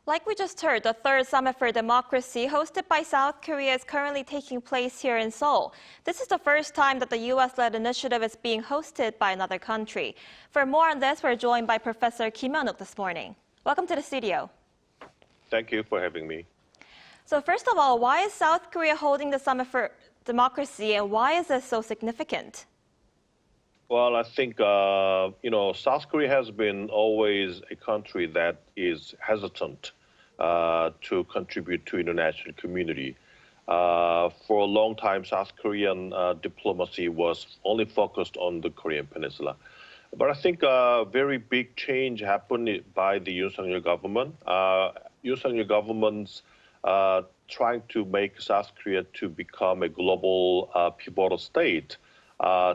Like we just heard, the third Summit for Democracy hosted by South Korea is currently taking place here in Seoul. This is the first time that the U.S.-led initiative is being hosted by another country. For more on this, we're joined by Professor Kim Hyun-wook this morning. Welcome to the studio. Thank you for having me. So first of all, why is South Korea holding the Summit for Democracy, and why is this so significant? Well, I think, South Korea has been always a country that is hesitant to contribute to international community. For a long time, South Korean diplomacy was only focused on the Korean Peninsula. But I think a very big change happened by the Yoon Suk-yeol government. Yoon Suk-yeol government's trying to make South Korea to become a global pivotal state.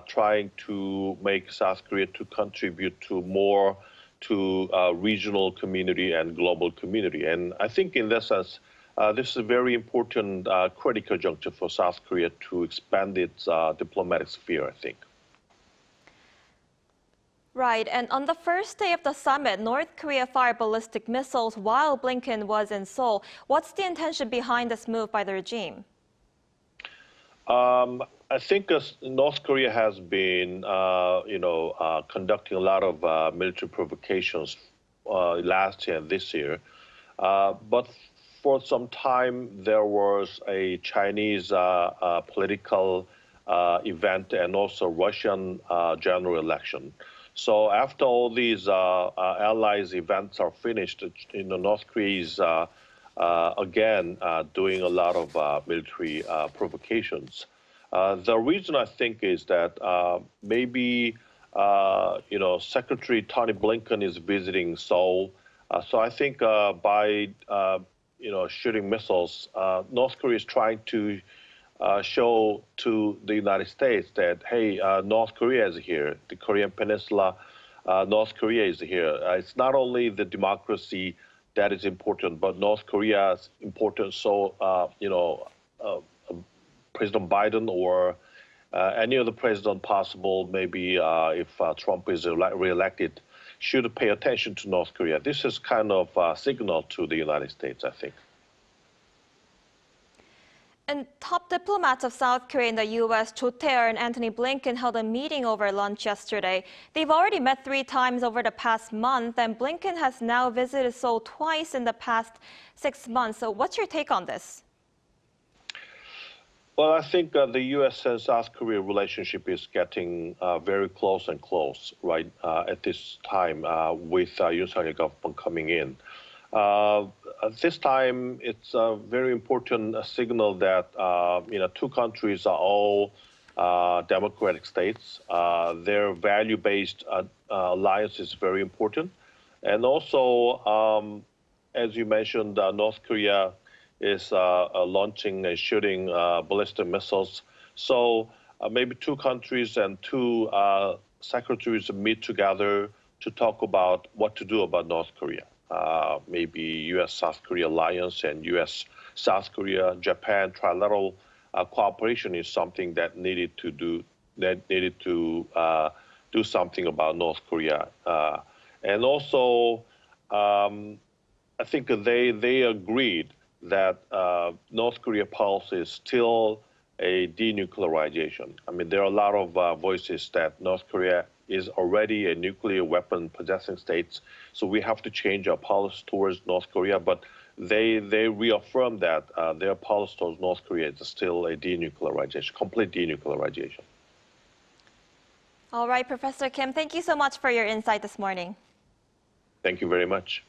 Trying to make South Korea to contribute to more to regional community and global community. And I think in that sense, this is a very important critical juncture for South Korea to expand its diplomatic sphere, I think. Right, and on the first day of the summit, North Korea fired ballistic missiles while Blinken was in Seoul. What's the intention behind this move by the regime? I think North Korea has been, conducting a lot of military provocations last year and this year. But for some time, there was a Chinese political event and also Russian general election. So after all these allies events are finished, North Korea is again doing a lot of military provocations. The reason I think is that maybe Secretary Antony Blinken is visiting Seoul, so I think by shooting missiles, North Korea is trying to show to the United States that hey, North Korea is here, the Korean Peninsula, North Korea is here. It's not only the democracy that is important, but North Korea is important. So President Biden or any other president possible, maybe if Trump is reelected, should pay attention to North Korea. This is kind of a signal to the United States, I think. And top diplomats of South Korea in the U.S., Tae-yul and Antony Blinken, held a meeting over lunch yesterday. They've already met 3 times over the past month, and Blinken has now visited Seoul twice in the past 6 months. So what's your take on this? Well, I think the U.S. and South Korea relationship is getting very close and close, right, at this time with Yoon Suk-yeol government coming in. This time, it's a very important signal that, 2 countries are all democratic states. Their value-based alliance is very important. And also, as you mentioned, North Korea is launching and shooting ballistic missiles. So maybe 2 countries and 2 secretaries meet together to talk about what to do about North Korea. Maybe U.S.-South Korea alliance and U.S.-South Korea, Japan trilateral cooperation is something that needed to do something about North Korea. And also, I think they agreed that North Korea policy is still a denuclearization. I mean, there are a lot of voices that North Korea is already a nuclear weapon possessing state, so we have to change our policy towards North Korea. But they reaffirm that their policy towards North Korea is still a denuclearization, complete denuclearization. All right, Professor Kim, thank you so much for your insight this morning. Thank you very much.